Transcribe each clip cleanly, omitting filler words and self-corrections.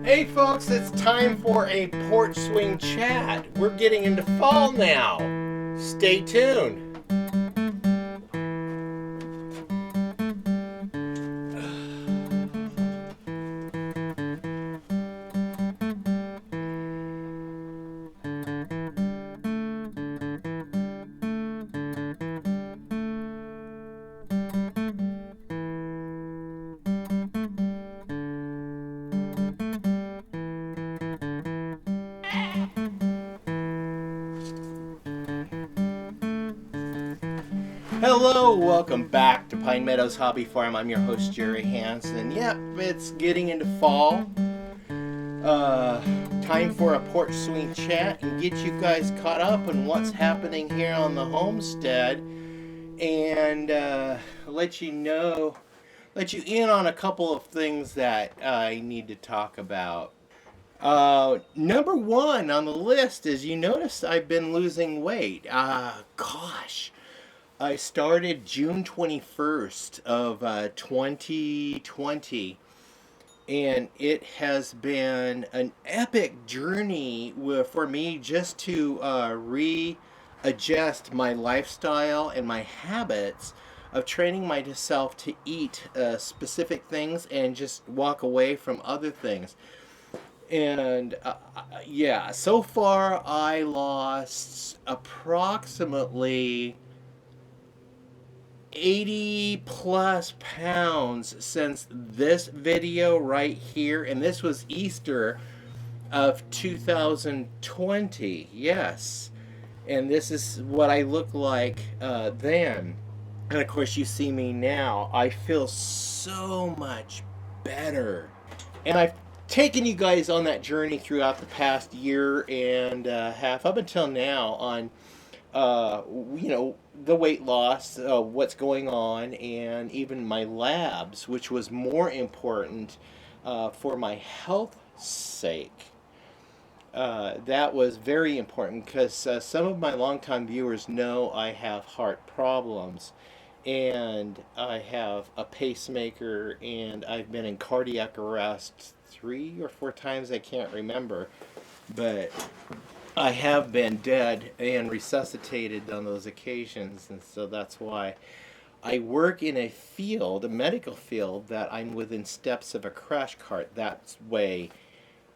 Hey folks, it's time for a porch swing chat. We're getting into fall now. Stay tuned. Hello, welcome back to Pine Meadows Hobby Farm. I'm your host, Jerry Hansen. Yep, it's getting into fall. Time for a porch swing chat and get you guys caught up on what's happening here on the homestead, and let you in on a couple of things that I need to talk about. Number one on the list is, you notice I've been losing weight. Gosh. I started June 21st of 2020, and it has been an epic journey for me just to readjust my lifestyle and my habits of training myself to eat specific things and just walk away from other things. And yeah, so far I lost approximately 80 plus pounds since this video right here, and this was Easter of 2020. Yes, and this is what I look like then, and of course you see me now. I feel so much better, and I've taken you guys on that journey throughout the past year and a half up until now on the weight loss, what's going on, and even my labs, which was more important for my health sake. That was very important because some of my longtime viewers know I have heart problems, and I have a pacemaker, and I've been in cardiac arrest 3 or 4 times, I can't remember, but I have been dead and resuscitated on those occasions, and so that's why I work in a medical field, that I'm within steps of a crash cart. That way,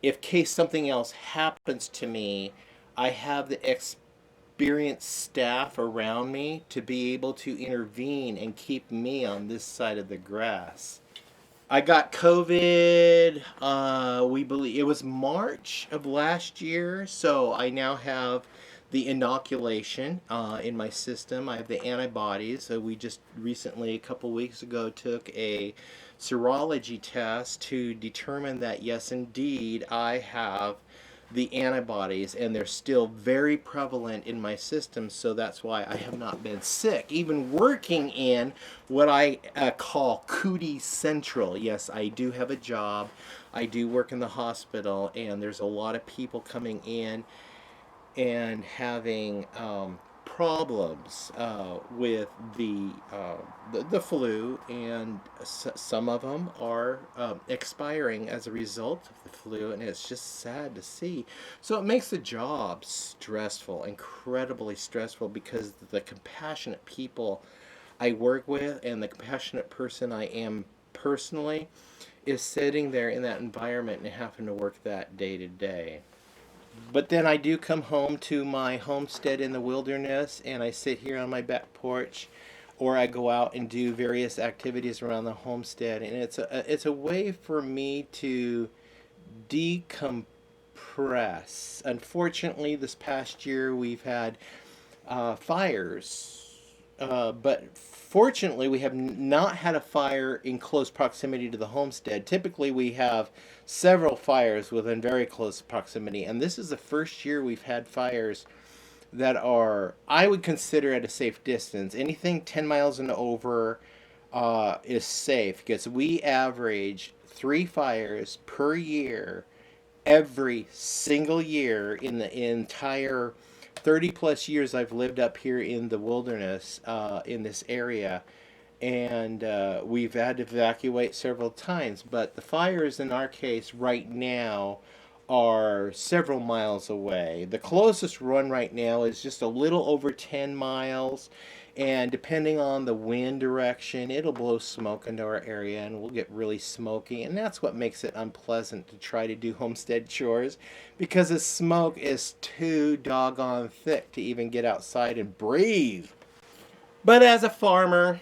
if case something else happens to me, I have the experienced staff around me to be able to intervene and keep me on this side of the grass. I got COVID, we believe it was March of last year, so I now have the inoculation in my system. I have the antibodies. So we just recently, a couple weeks ago, took a serology test to determine that, yes, indeed, I have the antibodies, and they're still very prevalent in my system, so that's why I have not been sick, even working in what I call COOTIE Central. Yes, I do have a job. I do work in the hospital, and there's a lot of people coming in and having problems with the flu, and some of them are expiring as a result of the flu, and it's just sad to see. So it makes the job stressful, incredibly stressful, because the compassionate people I work with and the compassionate person I am personally is sitting there in that environment and having to work that day to day. But then I do come home to my homestead in the wilderness, and I sit here on my back porch, or I go out and do various activities around the homestead, and it's a way for me to decompress. Unfortunately, this past year we've had fires, but fortunately we have not had a fire in close proximity to the homestead. Typically we have several fires within very close proximity, and this is the first year we've had fires that are, I would consider, at a safe distance. Anything 10 miles and over is safe, because we average 3 fires per year every single year in the entire 30 plus years I've lived up here in the wilderness, in this area. and we've had to evacuate several times. But the fires in our case right now are several miles away. The closest run right now is just a little over 10 miles. And depending on the wind direction, it'll blow smoke into our area and we'll get really smoky. And that's what makes it unpleasant to try to do homestead chores, because the smoke is too doggone thick to even get outside and breathe. But as a farmer,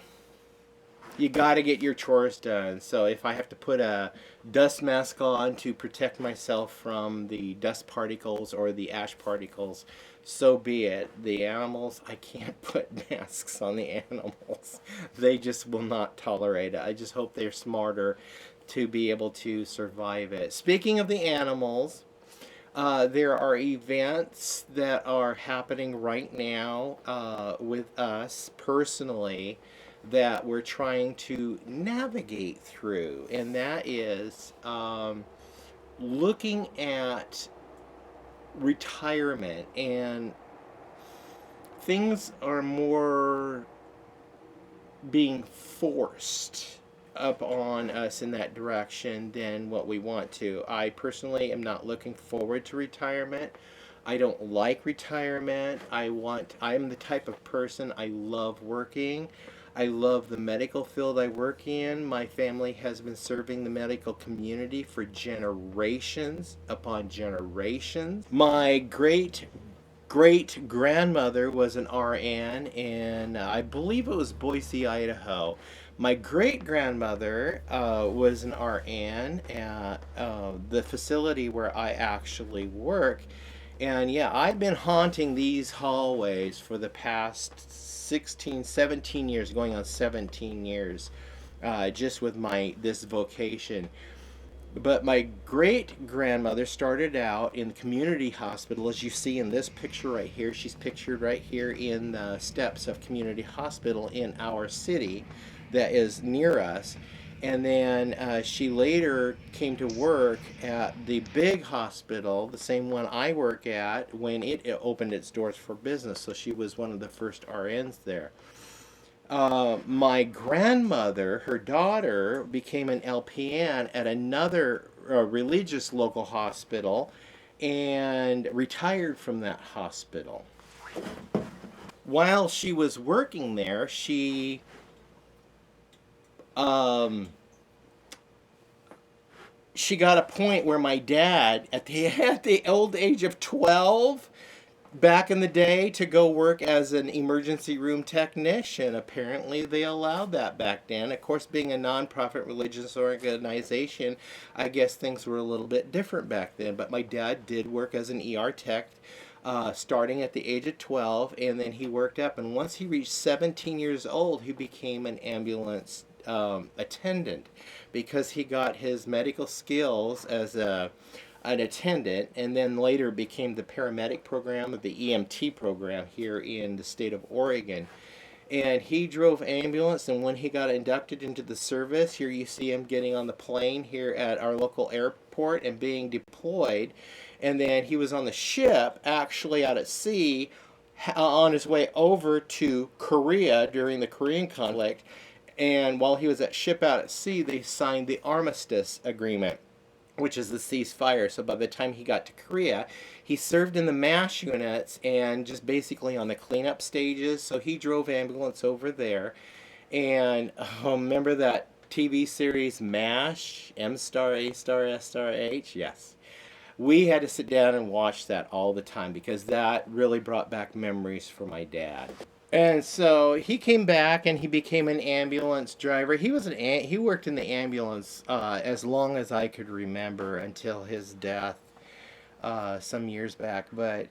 you got to get your chores done. So if I have to put a dust mask on to protect myself from the dust particles or the ash particles, so be it. The animals, I can't put masks on the animals. They just will not tolerate it. I just hope they're smarter to be able to survive it. Speaking of the animals, there are events that are happening right now with us personally that we're trying to navigate through, and that is looking at retirement, and things are more being forced upon us in that direction than what we want to. I personally am not looking forward to retirement. I don't like retirement. I'm the type of person, I love working. I love the medical field I work in. My family has been serving the medical community for generations upon generations. My great grandmother was an RN in, I believe it was Boise, Idaho. My great grandmother was an RN at the facility where I actually work. And yeah, I've been haunting these hallways for the past 16, 17 years, going on 17 years, just with this vocation. But my great grandmother started out in the community hospital, as you see in this picture right here. She's pictured right here in the steps of community hospital in our city that is near us. And then she later came to work at the big hospital, the same one I work at, when it opened its doors for business. So she was one of the first RNs there. My grandmother, her daughter, became an LPN at another religious local hospital and retired from that hospital. While she was working there, she got a point where my dad, at the old age of 12, back in the day, to go work as an emergency room technician. Apparently they allowed that back then. Of course, being a nonprofit religious organization, I guess things were a little bit different back then. But my dad did work as an ER tech, starting at the age of 12, and then he worked up. And once he reached 17 years old, he became an ambulance attendant, because he got his medical skills as an attendant, and then later became the paramedic program of the EMT program here in the state of Oregon. And he drove ambulance, and when he got inducted into the service, here you see him getting on the plane here at our local airport and being deployed. And then he was on the ship, actually out at sea, on his way over to Korea during the Korean conflict. And while he was at ship out at sea, they signed the Armistice Agreement, which is the ceasefire. So by the time he got to Korea, he served in the MASH units and just basically on the cleanup stages. So he drove ambulance over there. And remember that TV series MASH? M star, A star, S star, H? Yes. We had to sit down and watch that all the time, because that really brought back memories for my dad. And so he came back and he became an ambulance driver. He worked in the ambulance as long as I could remember, until his death some years back. But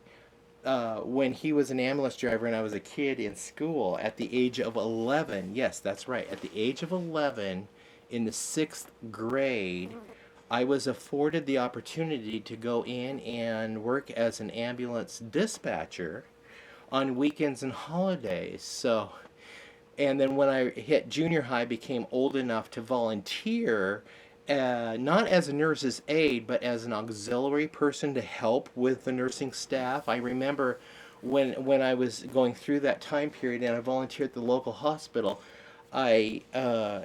when he was an ambulance driver and I was a kid in school, at the age of 11, yes, that's right, at the age of 11, in the 6th grade, I was afforded the opportunity to go in and work as an ambulance dispatcher on weekends and holidays. So, and then when I hit junior high, became old enough to volunteer, not as a nurse's aide, but as an auxiliary person to help with the nursing staff. I remember when I was going through that time period and I volunteered at the local hospital, I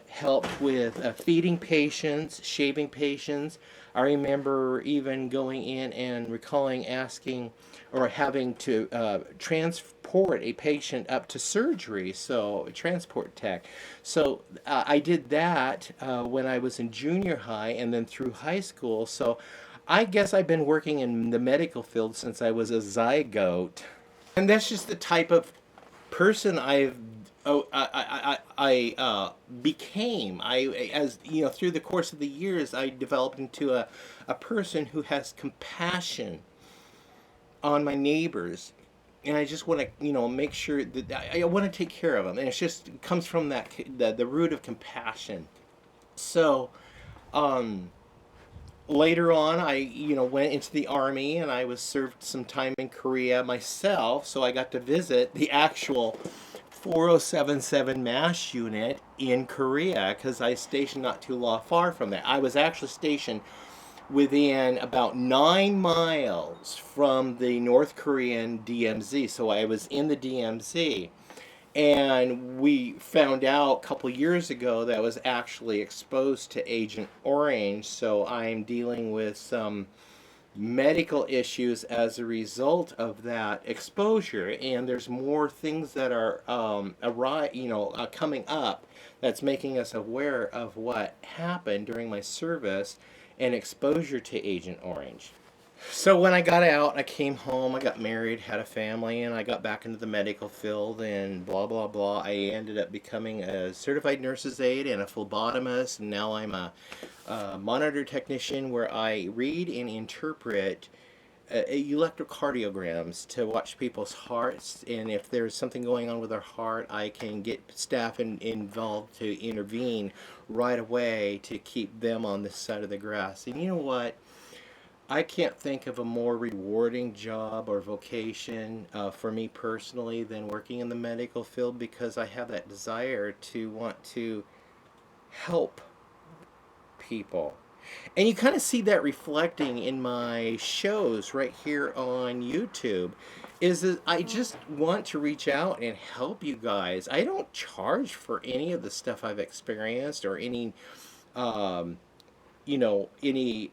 helped with feeding patients, shaving patients. I remember even going in and recalling asking or having to transport a patient up to surgery, so transport tech. So I did that when I was in junior high and then through high school. So I guess I've been working in the medical field since I was a zygote. And that's just the type of person I became. As you know, through the course of the years, I developed into a person who has compassion on my neighbors, and I just want to, make sure that I want to take care of them, and it comes from the root of compassion. So, um, later on, I went into the army, and I was served some time in Korea myself, so I got to visit the actual 4077 MASH unit in Korea because I stationed not too far from there. I was actually stationed within about 9 miles from the North Korean DMZ, so I was in the DMZ. And we found out a couple years ago that I was actually exposed to Agent Orange, so I'm dealing with some medical issues as a result of that exposure. And there's more things that are coming up that's making us aware of what happened during my service and exposure to Agent Orange. So when I got out, I came home, I got married, had a family, and I got back into the medical field and blah, blah, blah. I ended up becoming a certified nurse's aide and a phlebotomist, and now I'm a monitor technician where I read and interpret electrocardiograms to watch people's hearts, and if there's something going on with their heart, I can get staff involved to intervene right away to keep them on this side of the grass. And you know what? I can't think of a more rewarding job or vocation for me personally than working in the medical field, because I have that desire to want to help people. And you kind of see that reflecting in my shows right here on YouTube. Is that I just want to reach out and help you guys. I don't charge for any of the stuff I've experienced or any, um, any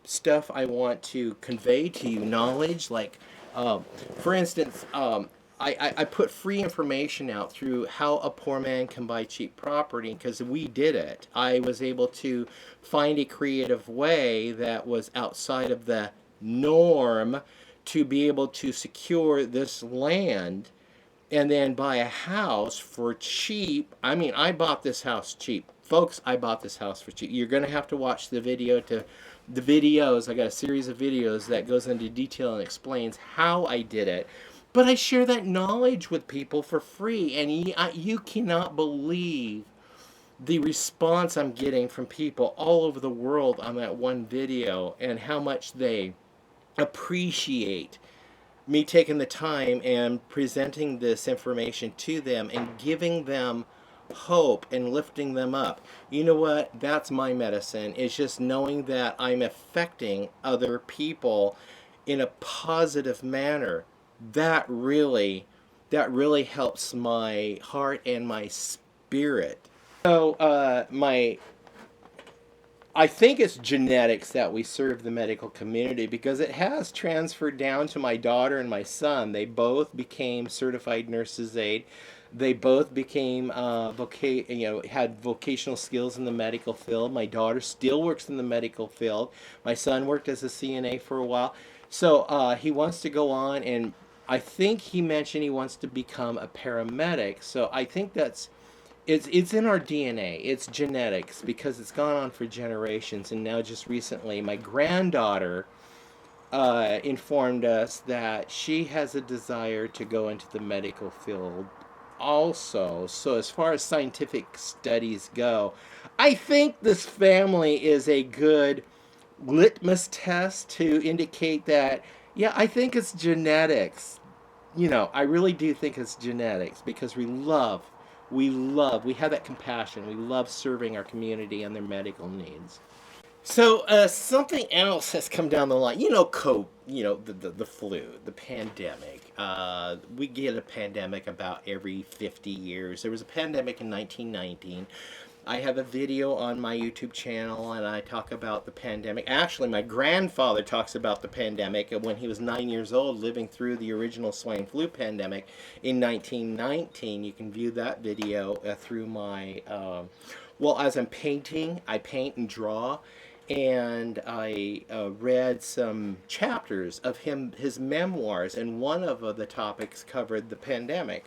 stuff I want to convey to you, knowledge. Like, for instance, I put free information out through how a poor man can buy cheap property because we did it. I was able to find a creative way that was outside of the norm to be able to secure this land and then buy a house for cheap. I mean, I bought this house cheap. Folks, I bought this house for cheap. You're going to have to watch the videos. I got a series of videos that goes into detail and explains how I did it. But I share that knowledge with people for free, and you cannot believe the response I'm getting from people all over the world on that one video and how much they appreciate me taking the time and presenting this information to them and giving them hope and lifting them up. You know what? That's my medicine. It's just knowing that I'm affecting other people in a positive manner. That really helps my heart and my spirit. So I think it's genetics that we serve the medical community, because it has transferred down to my daughter and my son. They both became certified nurses aide. They both became had vocational skills in the medical field. My daughter still works in the medical field. My son worked as a CNA for a while. So he wants to go on, and I think he mentioned he wants to become a paramedic. So I think it's in our DNA. It's genetics, because it's gone on for generations. And now just recently, my granddaughter informed us that she has a desire to go into the medical field also. So as far as scientific studies go, I think this family is a good litmus test to indicate that, yeah, I think it's genetics. I really do think it's genetics, because we have that compassion. We love serving our community and their medical needs. So something else has come down the line. The flu, the pandemic. We get a pandemic about every 50 years. There was a pandemic in 1919. I have a video on my YouTube channel and I talk about the pandemic. Actually, my grandfather talks about the pandemic when he was 9 years old, living through the original swine flu pandemic in 1919. You can view that video through my. Well, as I'm painting, I paint and draw, and I read some chapters of his memoirs, and one of the topics covered the pandemic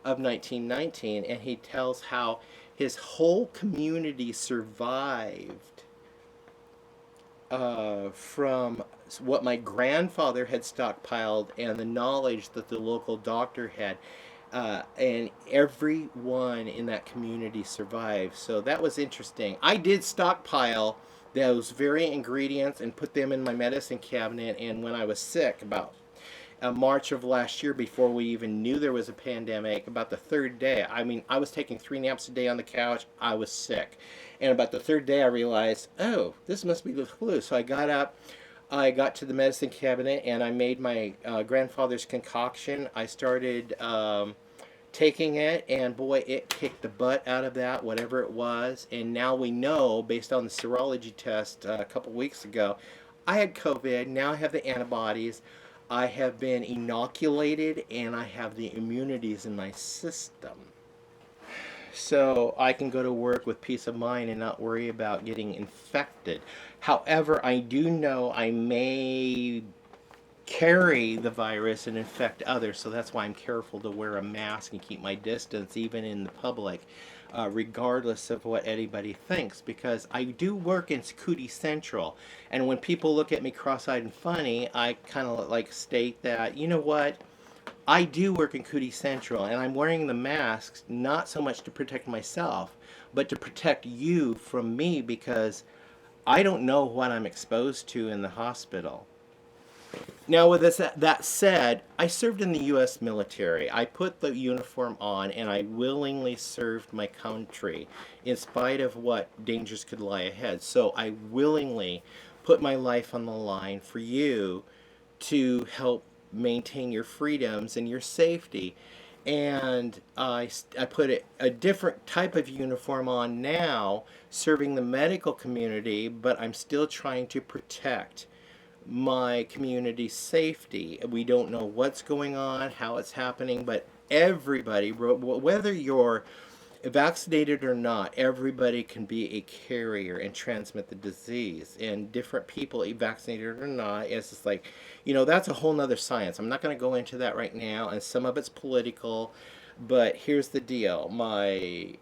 of 1919, and he tells how his whole community survived from what my grandfather had stockpiled and the knowledge that the local doctor had. And everyone in that community survived. So that was interesting. I did stockpile those very ingredients and put them in my medicine cabinet. And when I was sick, about March of last year, before we even knew there was a pandemic, about the third day, I mean, I was taking 3 naps a day on the couch. I was sick. And about the third day, I realized, oh, this must be the flu. So I got up. I got to the medicine cabinet and I made my grandfather's concoction. I started taking it, and boy, it kicked the butt out of that, whatever it was. And now we know, based on the serology test a couple weeks ago, I had COVID. Now I have the antibodies. I have been inoculated, and I have the immunities in my system. So I can go to work with peace of mind and not worry about getting infected. However, I do know I may carry the virus and infect others, so that's why I'm careful to wear a mask and keep my distance, even in the public, regardless of what anybody thinks, because I do work in COOTIE Central, and when people look at me cross-eyed and funny, I kind of like state that, you know what, I do work in COOTIE Central, and I'm wearing the masks not so much to protect myself, but to protect you from me, because I don't know what I'm exposed to in the hospital. Now, with that said, I served in the U.S. military. I put the uniform on, and I willingly served my country in spite of what dangers could lie ahead. So I willingly put my life on the line for you to help maintain your freedoms and your safety. And I put a different type of uniform on now, serving the medical community, but I'm still trying to protect my community's safety. We don't know what's going on, how it's happening, but everybody, whether you're vaccinated or not, everybody can be a carrier and transmit the disease. And different people, vaccinated or not, it's just like, that's a whole nother science. I'm not going to go into that right now, and some of it's political. But here's the deal. My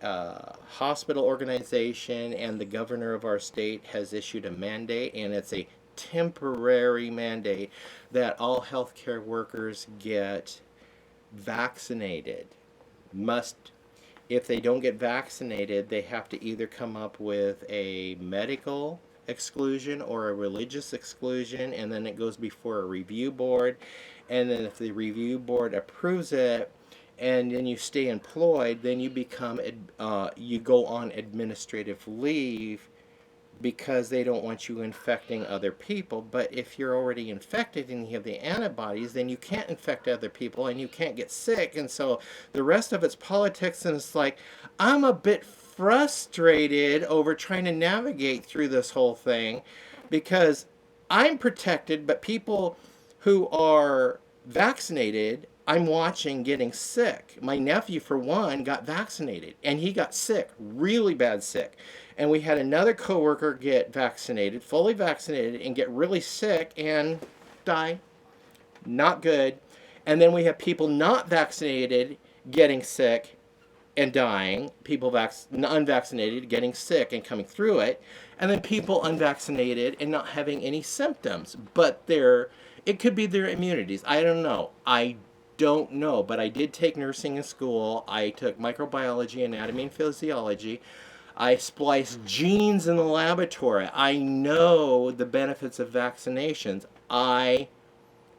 hospital organization and the governor of our state has issued a mandate, and it's a temporary mandate that all healthcare workers get vaccinated. If they don't get vaccinated, they have to either come up with a medical exclusion or a religious exclusion, and then it goes before a review board. And then if the review board approves it, and then you stay employed, then you you go on administrative leave, because they don't want you infecting other people. But if you're already infected and you have the antibodies, then you can't infect other people and you can't get sick. And so the rest of it's politics, and it's like, I'm a bit frustrated over trying to navigate through this whole thing, because I'm protected, but people who are vaccinated, I'm watching getting sick. My nephew, for one, got vaccinated, and he got sick, really bad sick. And we had another coworker get vaccinated, fully vaccinated, and get really sick and die. Not good. And then we have people not vaccinated getting sick and dying. People unvaccinated getting sick and coming through it. And then people unvaccinated and not having any symptoms. But it could be their immunities. I don't know. But I did take nursing in school. I took microbiology, anatomy, and physiology. I spliced genes in the laboratory. I know the benefits of vaccinations. I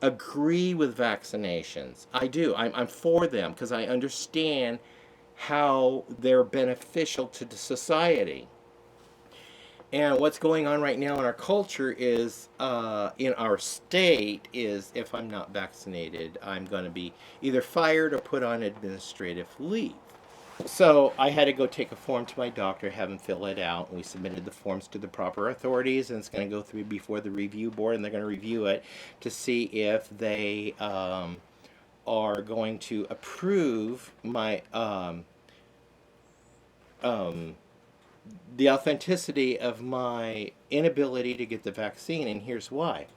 agree with vaccinations. I do. I'm for them because I understand how they're beneficial to the society. And what's going on right now in our culture is, in our state, is if I'm not vaccinated, I'm going to be either fired or put on administrative leave. So I had to go take a form to my doctor, have him fill it out. We submitted the forms to the proper authorities, and it's going to go through before the review board, and they're going to review it to see if they are going to approve my um, the authenticity of my inability to get the vaccine, and here's why.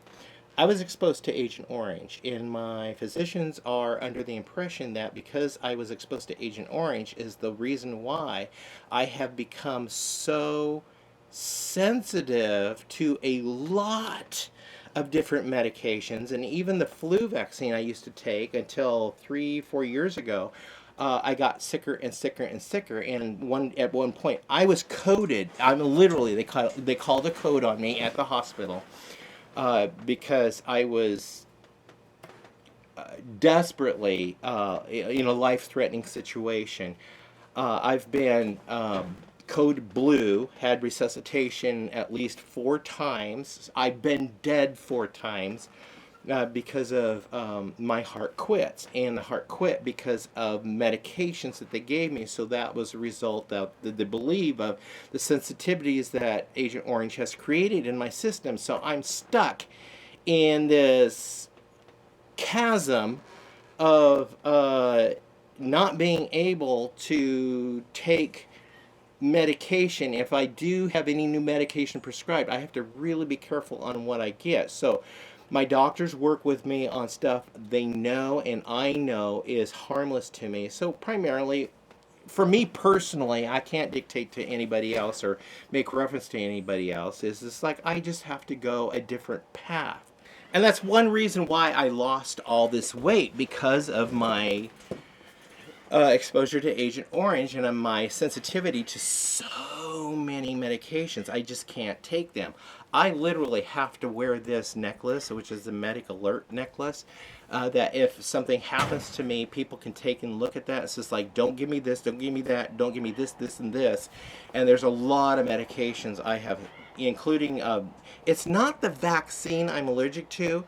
I was exposed to Agent Orange, and my physicians are under the impression that because I was exposed to Agent Orange is the reason why I have become so sensitive to a lot of different medications, and even the flu vaccine I used to take until 3, 4 years ago. I got sicker and sicker and sicker, and at one point I was coded. I'm literally they called a code on me at the hospital because I was desperately in a life-threatening situation. I've been code blue, had resuscitation at least 4 times. I've been dead 4 times because of my heart quits, and the heart quit because of medications that they gave me. So that was a result of the belief of the sensitivities that Agent Orange has created in my system. So I'm stuck in this chasm of not being able to take medication. If I do have any new medication prescribed, I have to really be careful on what I get. So my doctors work with me on stuff they know and I know is harmless to me. So primarily, for me personally, I can't dictate to anybody else or make reference to anybody else. It's like I just have to go a different path. And that's one reason why I lost all this weight, because of my exposure to Agent Orange and my sensitivity to so many medications. I just can't take them. I literally have to wear this necklace, which is the Medic Alert necklace, that if something happens to me, people can take and look at that. It's just like, don't give me this, don't give me that, don't give me this, this, and this. And there's a lot of medications I have, including, it's not the vaccine I'm allergic to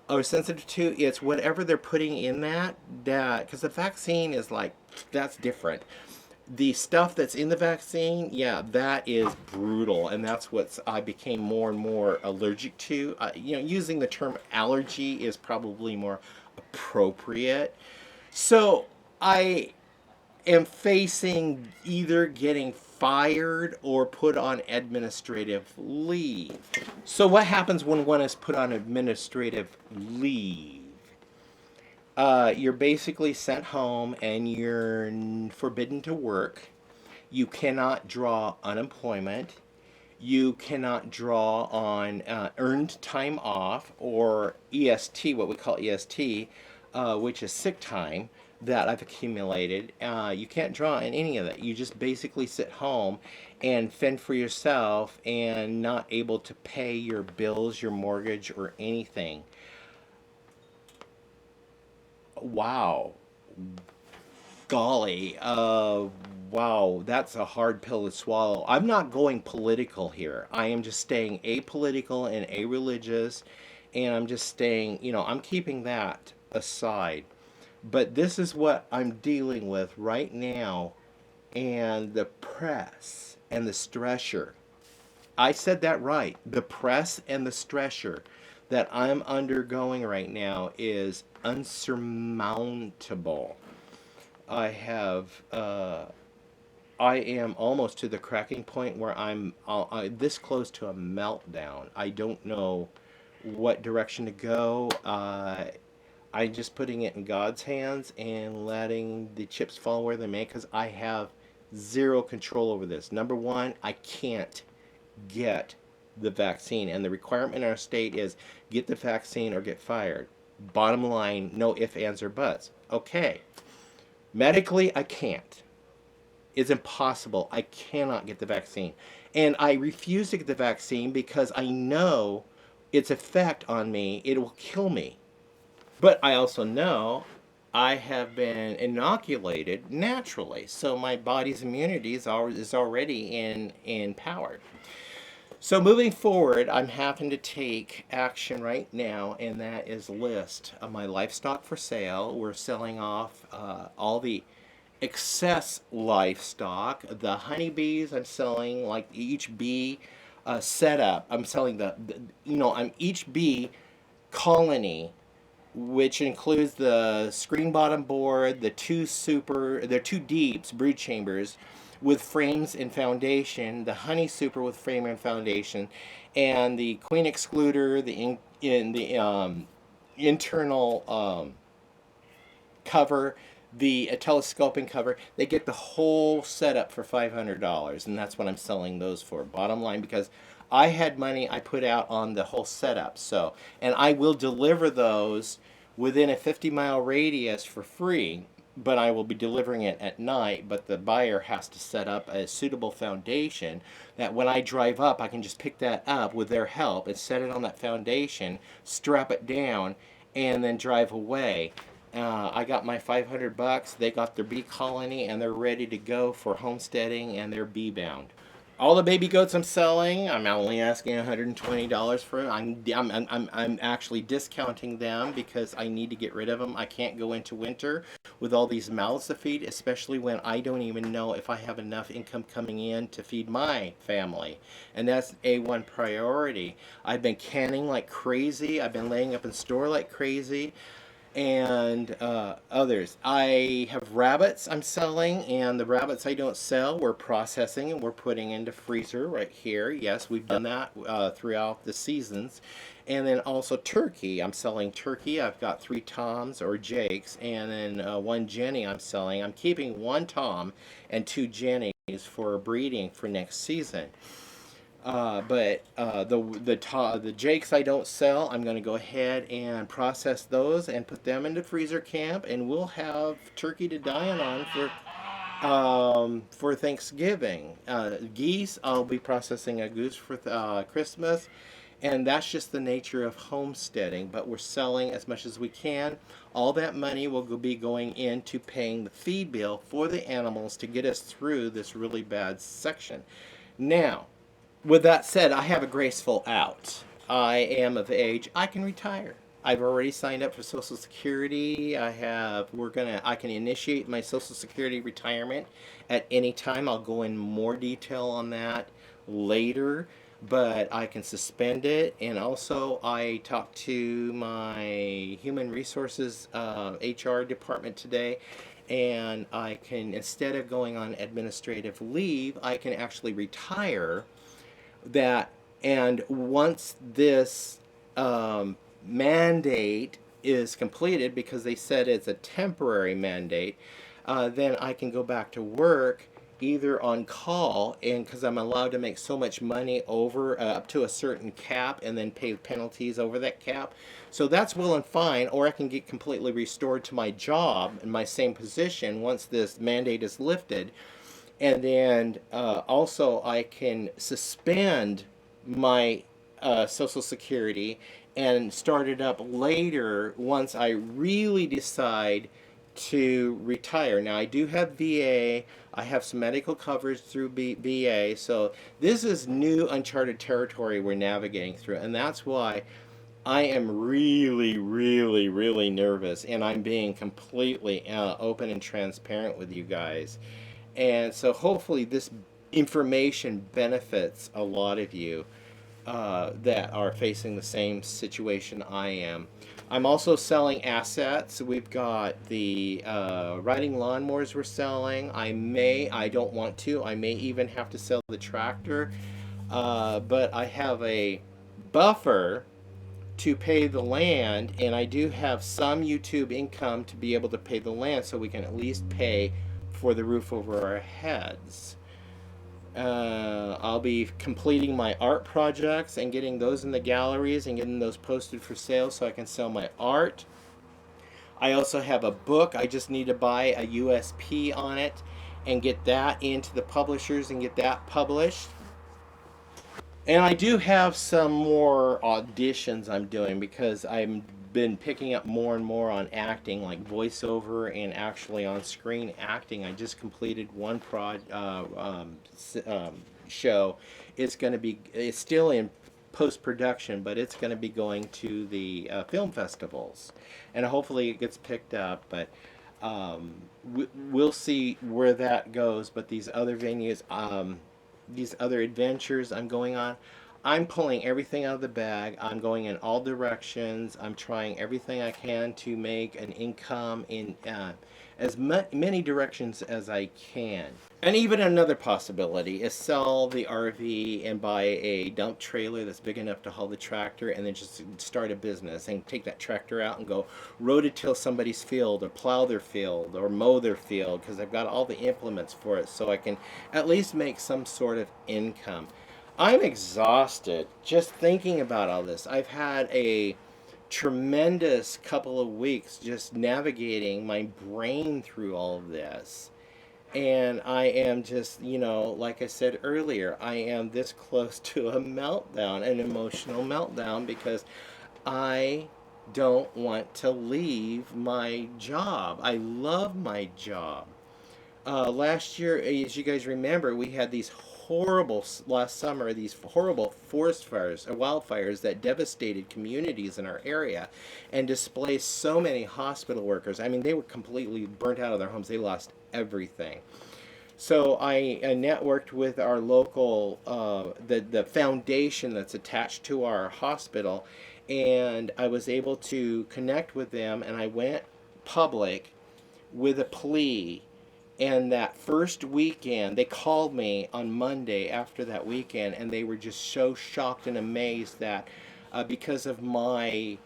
or sensitive to, it's whatever they're putting in that, because the vaccine is like, that's different. The stuff that's in the vaccine, yeah, that is brutal, and that's what I became more and more allergic to. Using the term allergy is probably more appropriate. So I am facing either getting fired or put on administrative leave. So what happens when one is put on administrative leave? You're basically sent home and you're forbidden to work. You cannot draw unemployment. You cannot draw on earned time off, or EST, what we call EST, which is sick time that I've accumulated. You can't draw on any of that. You just basically sit home and fend for yourself and not able to pay your bills, your mortgage, or anything. Wow. Golly. Wow, that's a hard pill to swallow. I'm not going political here. I am just staying apolitical and a-religious, and I'm just staying, I'm keeping that aside. But this is what I'm dealing with right now, and the press and the stressor. I said that right. The press and the stressor that I'm undergoing right now is unsurmountable. I have, I am almost to the cracking point where I'm this close to a meltdown. I don't know what direction to go. I'm just putting it in God's hands and letting the chips fall where they may, because I have zero control over this. Number one, I can't get the vaccine, and the requirement in our state is get the vaccine or get fired. Bottom line, no ifs, ands, or buts. Okay. Medically, I can't. It's impossible. I cannot get the vaccine. And I refuse to get the vaccine because I know its effect on me, it will kill me. But I also know I have been inoculated naturally, so my body's immunity is already empowered. So moving forward, I'm having to take action right now, and that is list my livestock for sale. We're selling off all the excess livestock. The honeybees, I'm selling like each bee setup. I'm selling I'm each bee colony, which includes the screen bottom board, the two deeps brood chambers with frames and foundation, the honey super with frame and foundation, and the queen excluder, the internal cover, the telescoping cover. They get the whole setup for $500, and that's what I'm selling those for. Bottom line, because I had money I put out on the whole setup. So, and I will deliver those within a 50-mile radius for free, but I will be delivering it at night. But the buyer has to set up a suitable foundation that when I drive up, I can just pick that up with their help and set it on that foundation, strap it down, and then drive away. I got my $500. They got their bee colony, and they're ready to go for homesteading, and they're bee bound. All the baby goats I'm selling, I'm only asking $120 for them. I'm actually discounting them because I need to get rid of them. I can't go into winter with all these mouths to feed, especially when I don't even know if I have enough income coming in to feed my family. And that's A1 priority. I've been canning like crazy. I've been laying up in store like crazy, and others. I have rabbits I'm selling, and the rabbits I don't sell, we're processing and we're putting into freezer right here. Yes, we've done that throughout the seasons. And then also turkey. I'm selling turkey. I've got 3 Toms or Jakes, and then 1 Jenny I'm selling. I'm keeping 1 Tom and 2 Jennies for breeding for next season. The jakes I don't sell, I'm going to go ahead and process those and put them into freezer camp, and we'll have turkey to dine on for Thanksgiving. Geese, I'll be processing a goose for Christmas, and that's just the nature of homesteading. But we're selling as much as we can. All that money will be going into paying the feed bill for the animals to get us through this really bad section. Now, with that said, I have a graceful out. I am of age. I can retire. I've already signed up for Social Security. I can initiate my Social Security retirement at any time. I'll go in more detail on that later, but I can suspend it. And also, I talked to my Human Resources HR department today, and I can, instead of going on administrative leave, I can actually retire that. And once this mandate is completed, because they said it's a temporary mandate, then I can go back to work either on call, and because I'm allowed to make so much money over up to a certain cap and then pay penalties over that cap. So that's well and fine, or I can get completely restored to my job in my same position once this mandate is lifted. And then also I can suspend my Social Security and start it up later once I really decide to retire. Now, I do have VA. I have some medical coverage through VA. So this is new uncharted territory we're navigating through. And that's why I am really, really, really nervous. And I'm being completely open and transparent with you guys. And so hopefully this information benefits a lot of you that are facing the same situation I am. I'm also selling assets. We've got the riding lawnmowers we're selling. I don't want to. I may even have to sell the tractor. But I have a buffer to pay the land, and I do have some YouTube income to be able to pay the land, so we can at least pay for the roof over our heads. I'll be completing my art projects and getting those in the galleries and getting those posted for sale so I can sell my art. I also have a book. I just need to buy a USP on it and get that into the publishers and get that published. And I do have some more auditions I'm doing because I've been picking up more and more on acting, like voiceover and actually on screen acting. I just completed one show. It's still in post production, but it's going to be going to the film festivals, and hopefully it gets picked up. But we'll see where that goes. But these other venues, these other adventures I'm going on, I'm pulling everything out of the bag. I'm going in all directions. I'm trying everything I can to make an income in many directions as I can. And even another possibility is sell the RV and buy a dump trailer that's big enough to haul the tractor, and then just start a business and take that tractor out and go rototill somebody's field or plow their field or mow their field, because I've got all the implements for it, so I can at least make some sort of income. I'm exhausted just thinking about all this. I've had a tremendous couple of weeks just navigating my brain through all of this. And I am just, like I said earlier, I am this close to a meltdown, an emotional meltdown, because I don't want to leave my job. I love my job. Last year, as you guys remember, we had these horrible, last summer, these horrible forest fires, wildfires that devastated communities in our area and displaced so many hospital workers. I mean, they were completely burnt out of their homes. They lost everything. So I networked with our local, the foundation that's attached to our hospital, and I was able to connect with them, and I went public with a plea. And that first weekend, they called me on Monday after that weekend, and they were just so shocked and amazed that because of my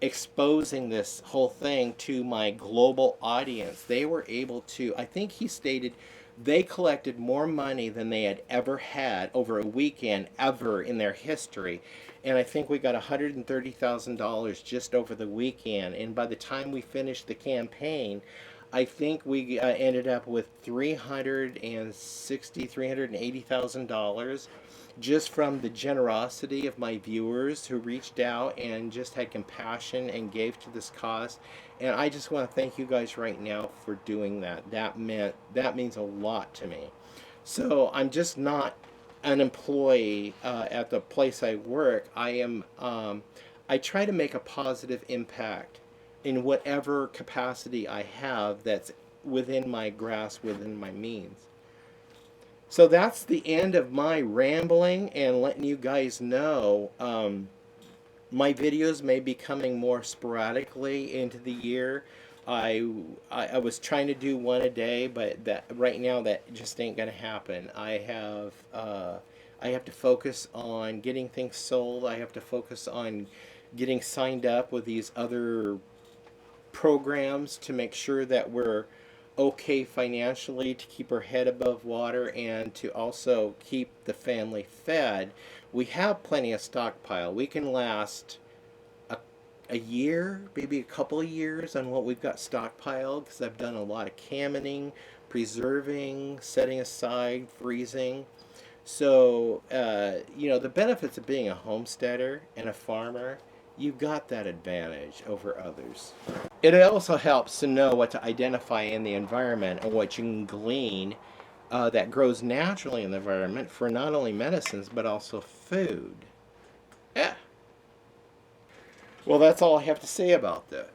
exposing this whole thing to my global audience, they were able to, I think he stated, they collected more money than they had ever had over a weekend ever in their history. And I think we got $130,000 just over the weekend. And by the time we finished the campaign, I think we ended up with $380,000 just from the generosity of my viewers who reached out and just had compassion and gave to this cause. And I just want to thank you guys right now for doing that. That means a lot to me. So I'm just not an employee at the place I work. I try to make a positive impact in whatever capacity I have that's within my grasp, within my means. So that's the end of my rambling and letting you guys know. My videos may be coming more sporadically into the year. I was trying to do one a day, but that right now that just ain't gonna happen. I have to focus on getting things sold. I have to focus on getting signed up with these other programs to make sure that we're okay financially, to keep our head above water, and to also keep the family fed. We have plenty of stockpile. We can last a year, maybe a couple of years on what we've got stockpiled, because I've done a lot of canning, preserving, setting aside, freezing. So, the benefits of being a homesteader and a farmer, you've got that advantage over others. It also helps to know what to identify in the environment and what you can glean that grows naturally in the environment for not only medicines but also food. Yeah. Well, that's all I have to say about that.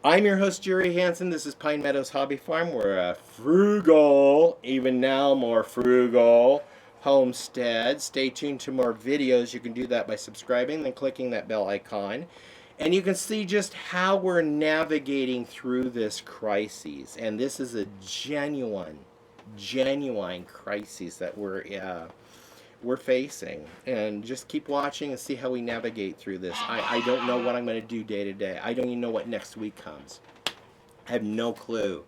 I'm your host, Jerry Hansen. This is Pine Meadows Hobby Farm. We're a frugal, even now more frugal, homestead. Stay tuned to more videos. You can do that by subscribing and clicking that bell icon. And you can see just how we're navigating through this crisis. And this is a genuine crisis that we're facing. And just keep watching and see how we navigate through this. I don't know what I'm going to do day to day. I don't even know what next week comes. I have no clue.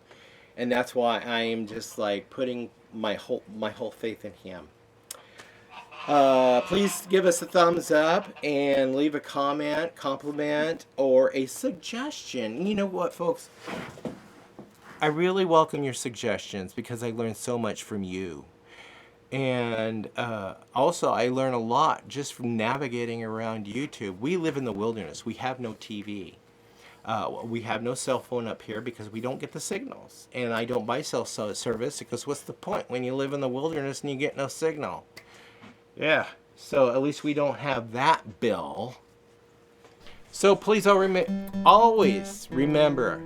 And that's why I am just like putting my whole faith in Him. Please give us a thumbs up and leave a comment, compliment, or a suggestion. You know what, folks? I really welcome your suggestions because I learned so much from you. And also, I learn a lot just from navigating around YouTube. We live in the wilderness. We have no TV. We have no cell phone up here because we don't get the signals. And I don't buy cell service because what's the point when you live in the wilderness and you get no signal? Yeah. So at least we don't have that bill. So please always remember,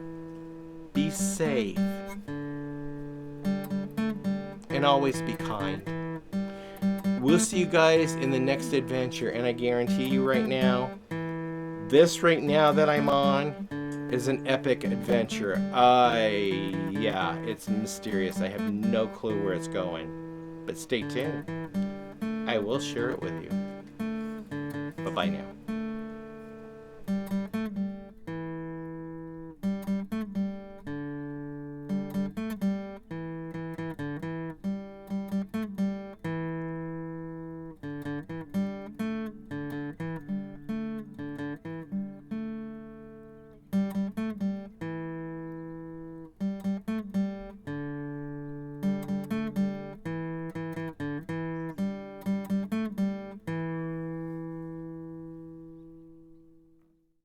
be safe. And always be kind. We'll see you guys in the next adventure. And I guarantee you right now, this right now that I'm on is an epic adventure. Yeah, it's mysterious. I have no clue where it's going. But stay tuned. I will share it with you. Bye-bye now.